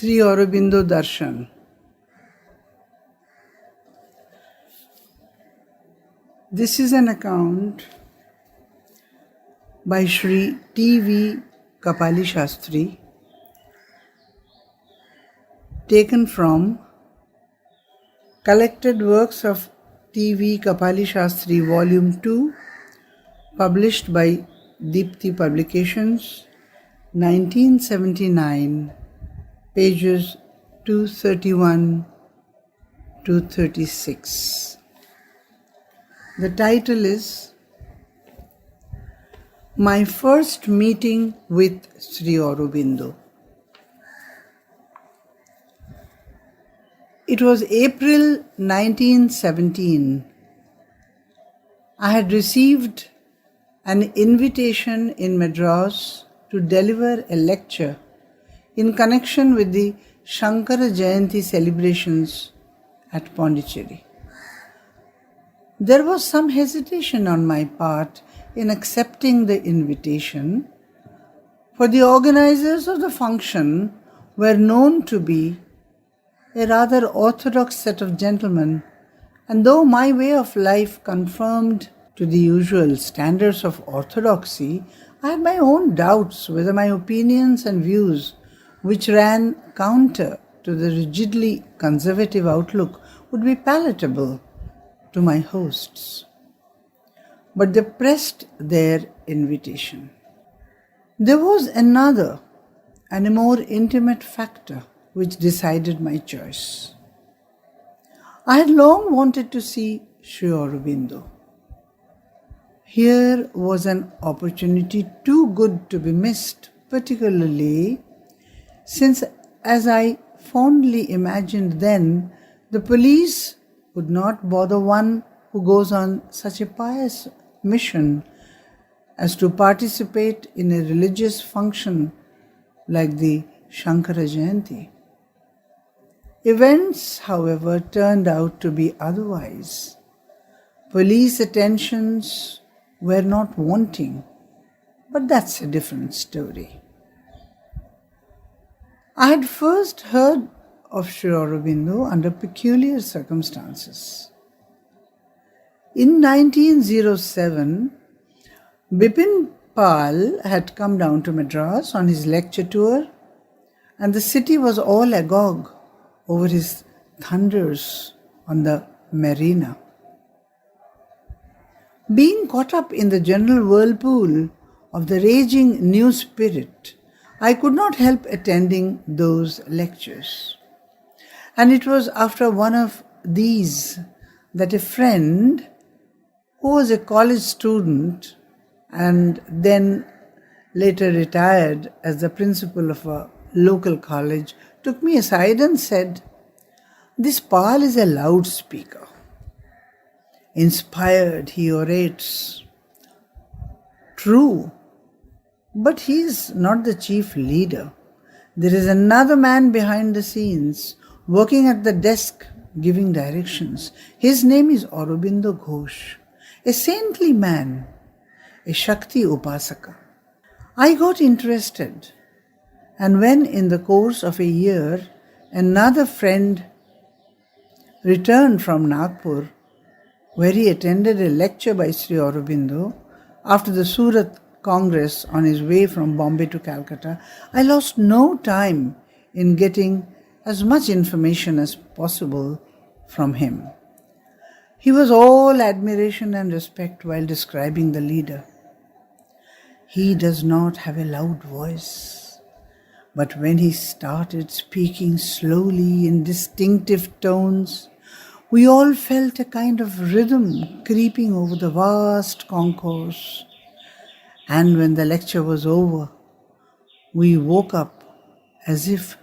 Aurobindo Darshan. This is an account by Sri T.V. Kapali Sastry, taken from Collected Works of T.V. Kapali Sastry, Volume 2, published by Dipti Publications, 1979, pages 231 to 36. The title is My First Meeting with Sri Aurobindo. It was April 1917. I had received an invitation in Madras to deliver a lecture in connection with the Shankara Jayanti celebrations at Pondicherry. There was some hesitation on my part in accepting the invitation, for the organizers of the function were known to be a rather orthodox set of gentlemen, and though my way of life conformed to the usual standards of orthodoxy, I had my own doubts whether my opinions and views, which ran counter to the rigidly conservative outlook, would be palatable to my hosts. But they pressed their invitation. There was another and a more intimate factor which decided my choice. I had long wanted to see Sri Aurobindo. Here was an opportunity too good to be missed, particularly since, as I fondly imagined then, the police would not bother one who goes on such a pious mission as to participate in a religious function like the Shankara Jayanti. Events, however, turned out to be otherwise. Police attentions were not wanting, but that's a different story. I had first heard of Sri Aurobindo under peculiar circumstances. In 1907, Bipin Pal had come down to Madras on his lecture tour, and the city was all agog over his thunders on the marina. Being caught up in the general whirlpool of the raging new spirit, I could not help attending those lectures. And it was after one of these that a friend, who was a college student and then later retired as the principal of a local college, took me aside and said, "This Pal is a loudspeaker. Inspired, he orates. True, but he is not the chief leader. There is another man behind the scenes, working at the desk, giving directions. His name is Aurobindo Ghosh, a saintly man, a Shakti Upasaka." I got interested, and when in the course of a year another friend returned from Nagpur, where he attended a lecture by Sri Aurobindo after the Surat Congress on his way from Bombay to Calcutta, I lost no time in getting as much information as possible from him. He was all admiration and respect while describing the leader. He does not have a loud voice, but when he started speaking slowly in distinctive tones, we all felt a kind of rhythm creeping over the vast concourse. And when the lecture was over, we woke up as if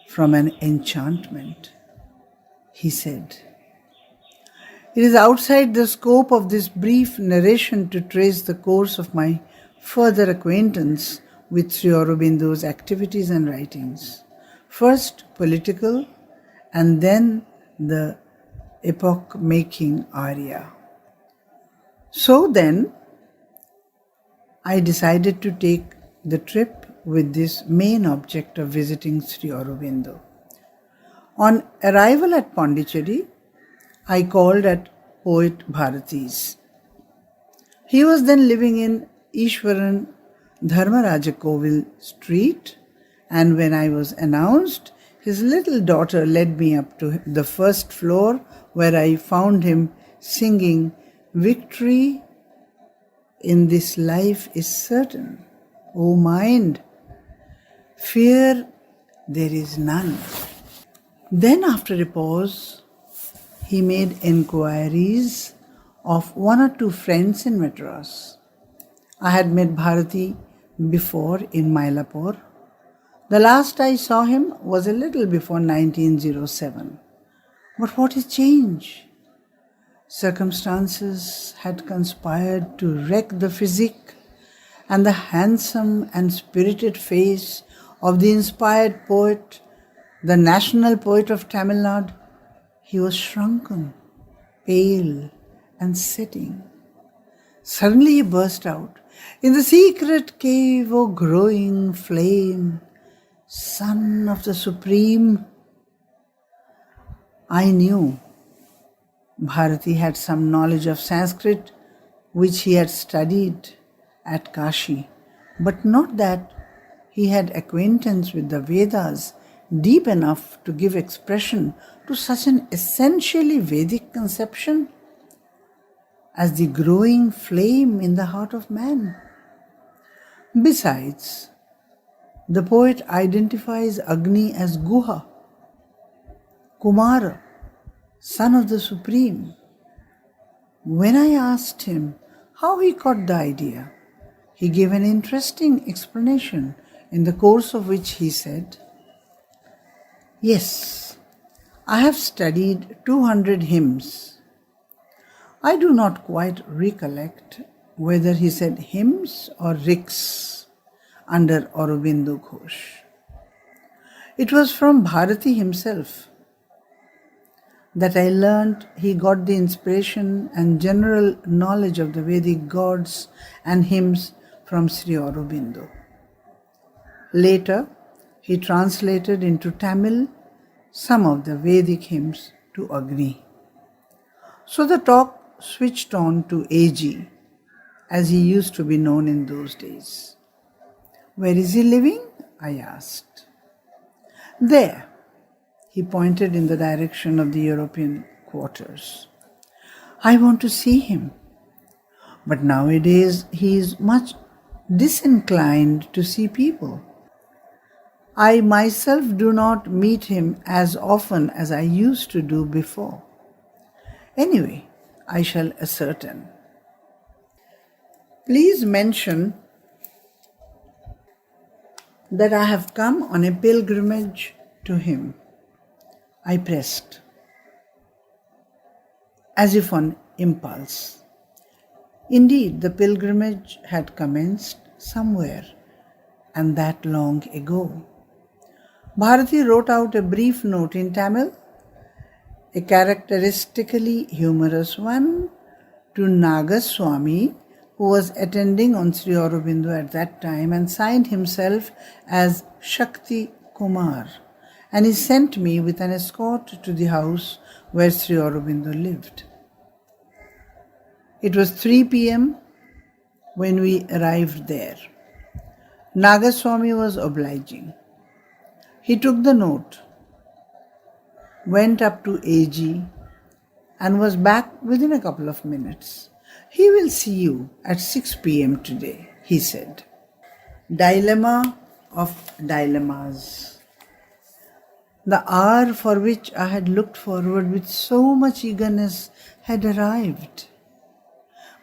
from an enchantment. He said, "It is outside the scope of this brief narration to trace the course of my further acquaintance with Sri Aurobindo's activities and writings. First political, and then the epoch-making Arya. So then, I decided to take the trip with this main object of visiting Sri Aurobindo. On arrival at Pondicherry, I called at poet Bharati's. He was then living in Ishwaran Dharmarajakovil Street, and when I was announced, his little daughter led me up to the first floor, where I found him singing, "Victory in this life is certain, O mind, fear there is none." Then after a pause, he made enquiries of one or two friends in Madras. I had met Bharati before in Mylapore. The last I saw him was a little before 1907. But what a change! Circumstances had conspired to wreck the physique and the handsome and spirited face of the inspired poet, the national poet of Tamil Nadu. He was shrunken, pale, and sitting. Suddenly he burst out, "In the secret cave, O growing flame, Son of the Supreme." I knew Bharati had some knowledge of Sanskrit, which he had studied at Kashi, but not that he had acquaintance with the Vedas deep enough to give expression to such an essentially Vedic conception as the growing flame in the heart of man. Besides, the poet identifies Agni as Guha, Kumara, son of the Supreme. When I asked him how he caught the idea, he gave an interesting explanation, in the course of which he said, "Yes, I have studied 200 hymns. I do not quite recollect whether he said hymns or riks under Aurobindo Ghosh. It was from Bharati himself that I learnt he got the inspiration and general knowledge of the Vedic gods and hymns from Sri Aurobindo. Later, he translated into Tamil some of the Vedic hymns to Agni. So the talk switched on to AG, as he used to be known in those days. Where is he living? I asked. There. He pointed in the direction of the European quarters. I want to see him. But nowadays he is much disinclined to see people. I myself do not meet him as often as I used to do before. Anyway, I shall ascertain. Please mention that I have come on a pilgrimage to him. I pressed, as if on impulse. Indeed, the pilgrimage had commenced somewhere, and that long ago. Bharati wrote out a brief note in Tamil, a characteristically humorous one, to Nagaswami, who was attending on Sri Aurobindo at that time, and signed himself as Shakti Kumar, and he sent me with an escort to the house where Sri Aurobindo lived. It was 3 p.m. when we arrived there. Nagaswami was obliging. He took the note, went up to AG, and was back within a couple of minutes. He will see you at 6 p.m. today, he said. Dilemma of dilemmas. The hour for which I had looked forward with so much eagerness had arrived.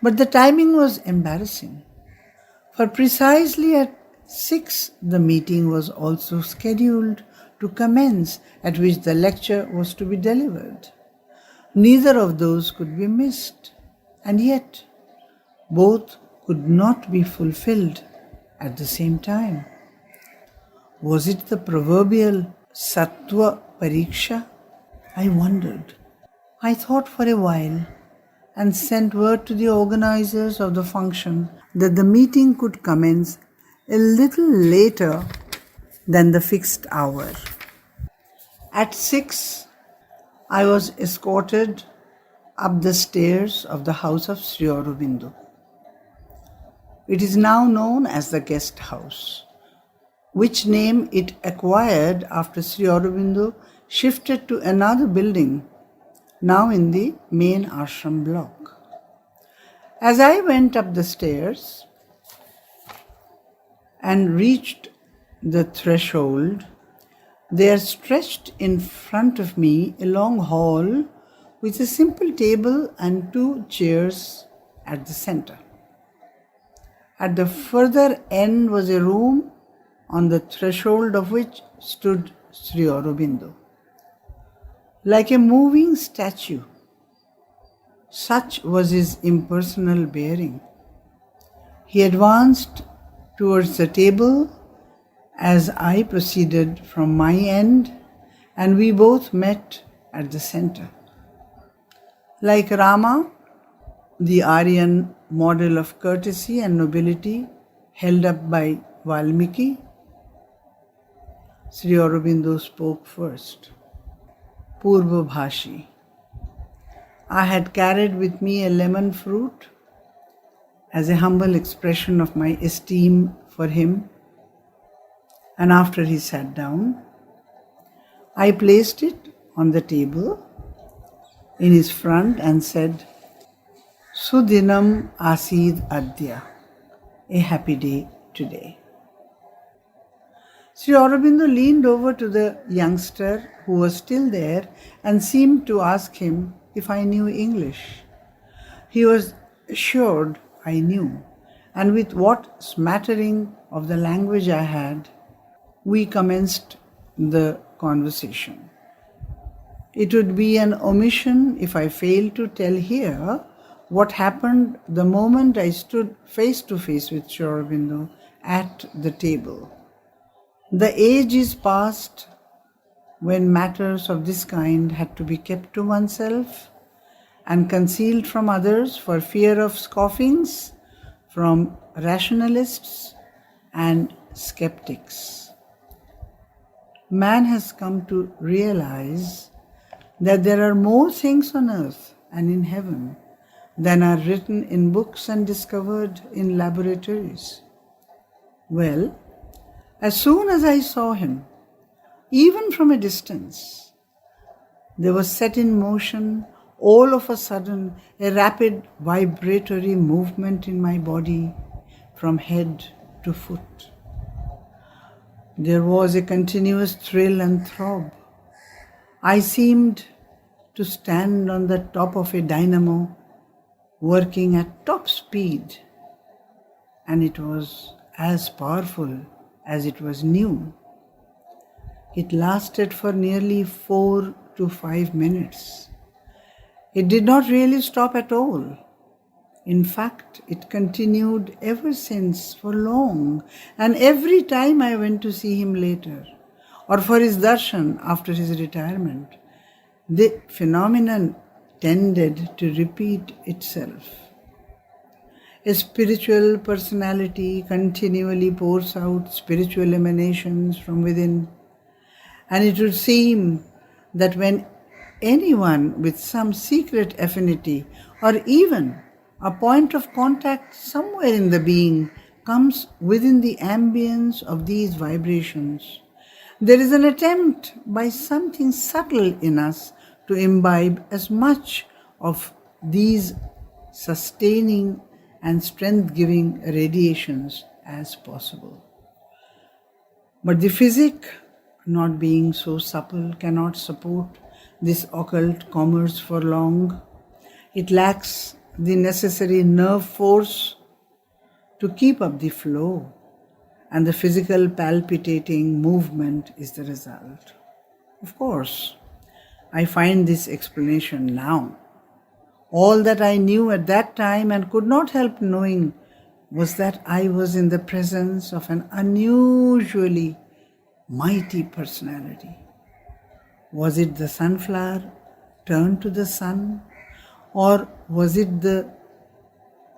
But the timing was embarrassing, for precisely at 6 the meeting was also scheduled to commence, at which the lecture was to be delivered. Neither of those could be missed, and yet both could not be fulfilled at the same time. Was it the proverbial Sattva Pariksha? I wondered. I thought for a while and sent word to the organizers of the function that the meeting could commence a little later than the fixed hour. At 6, I was escorted up the stairs of the house of Sri Aurobindo. It is now known as the guest house, which name it acquired after Sri Aurobindo shifted to another building, now in the main ashram block. As I went up the stairs and reached the threshold, there stretched in front of me a long hall with a simple table and 2 chairs at the center. At the further end was a room on the threshold of which stood Sri Aurobindo. Like a moving statue, such was his impersonal bearing. He advanced towards the table as I proceeded from my end, and we both met at the center. Like Rama, the Aryan model of courtesy and nobility held up by Valmiki, Sri Aurobindo spoke first. Purva Bhashi. I had carried with me a lemon fruit as a humble expression of my esteem for him, and after he sat down, I placed it on the table in his front and said, Sudinam Asid Adya, a happy day today. Sri Aurobindo leaned over to the youngster who was still there and seemed to ask him if I knew English. He was assured I knew, and with what smattering of the language I had, we commenced the conversation. It would be an omission if I failed to tell here what happened the moment I stood face to face with Sri Aurobindo at the table. The age is past when matters of this kind had to be kept to oneself and concealed from others for fear of scoffings from rationalists and skeptics. Man has come to realize that there are more things on earth and in heaven than are written in books and discovered in laboratories. Well, as soon as I saw him, even from a distance, there was set in motion all of a sudden a rapid vibratory movement in my body from head to foot. There was a continuous thrill and throb. I seemed to stand on the top of a dynamo working at top speed, and it was as powerful as it was new. It lasted for nearly 4 to 5 minutes. It did not really stop at all. In fact, it continued ever since for long, and every time I went to see him later, or for his darshan after his retirement, the phenomenon tended to repeat itself. A spiritual personality continually pours out spiritual emanations from within, and it would seem that when anyone with some secret affinity or even a point of contact somewhere in the being comes within the ambience of these vibrations, there is an attempt by something subtle in us to imbibe as much of these sustaining and strength-giving radiations as possible. But the physic, not being so supple, cannot support this occult commerce for long. It lacks the necessary nerve force to keep up the flow, and the physical palpitating movement is the result. Of course, I find this explanation now. All that I knew at that time and could not help knowing was that I was in the presence of an unusually mighty personality. Was it the sunflower turned to the sun, or was it the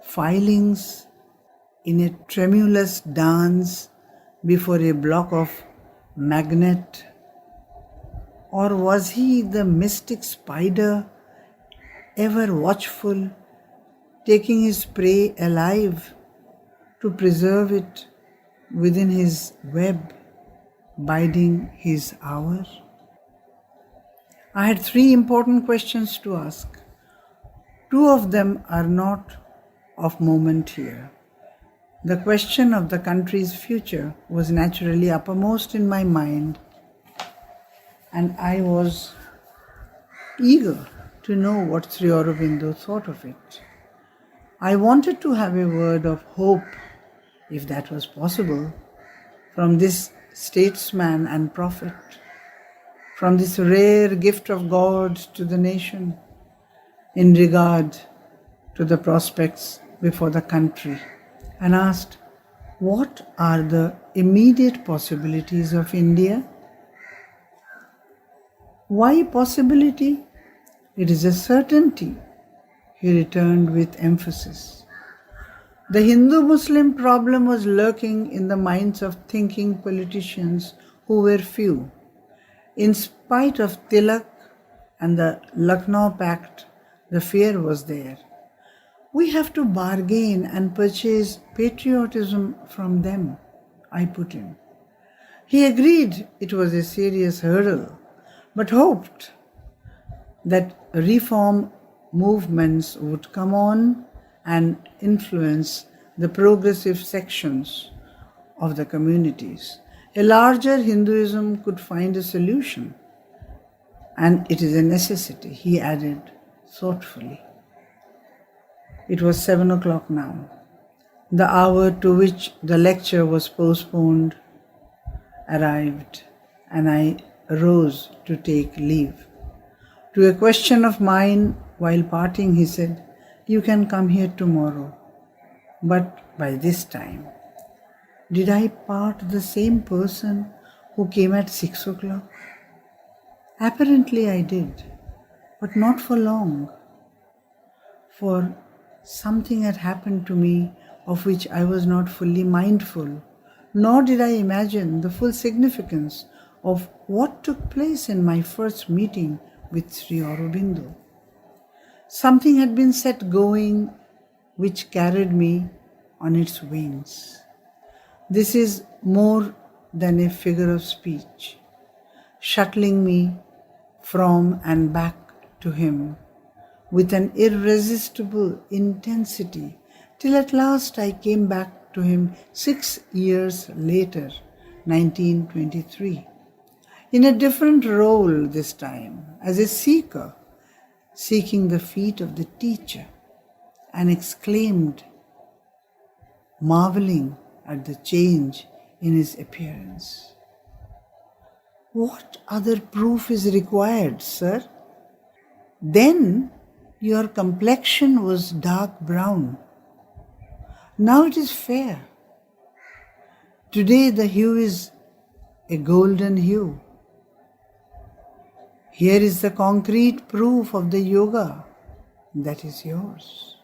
filings in a tremulous dance before a block of magnet? Or was he the mystic spider, ever watchful, taking his prey alive to preserve it within his web, biding his hour? I had 3 important questions to ask. 2 of them are not of moment here. The question of the country's future was naturally uppermost in my mind, and I was eager to know what Sri Aurobindo thought of it. I wanted to have a word of hope, if that was possible, from this statesman and prophet, from this rare gift of God to the nation in regard to the prospects before the country, and asked, what are the immediate possibilities of India? Why possibility? It is a certainty, he returned with emphasis. The Hindu-Muslim problem was lurking in the minds of thinking politicians who were few. In spite of Tilak and the Lucknow Pact, the fear was there. We have to bargain and purchase patriotism from them, I put in. He agreed it was a serious hurdle, but hoped that reform movements would come on and influence the progressive sections of the communities. A larger Hinduism could find a solution, and it is a necessity, he added thoughtfully. It was 7 o'clock now. The hour to which the lecture was postponed arrived, and I rose to take leave. To a question of mine while parting, he said, "You can come here tomorrow, but by this time." Did I part the same person who came at 6 o'clock? Apparently I did, but not for long. For something had happened to me of which I was not fully mindful, nor did I imagine the full significance of what took place in my first meeting with Sri Aurobindo. Something had been set going which carried me on its wings. This is more than a figure of speech, shuttling me from and back to him with an irresistible intensity, till at last I came back to him 6 years later, 1923, in a different role this time, as a seeker, seeking the feet of the teacher, and exclaimed, marveling at the change in his appearance, "What other proof is required, sir? Then your complexion was dark brown. Now it is fair. Today the hue is a golden hue. Here is the concrete proof of the yoga that is yours."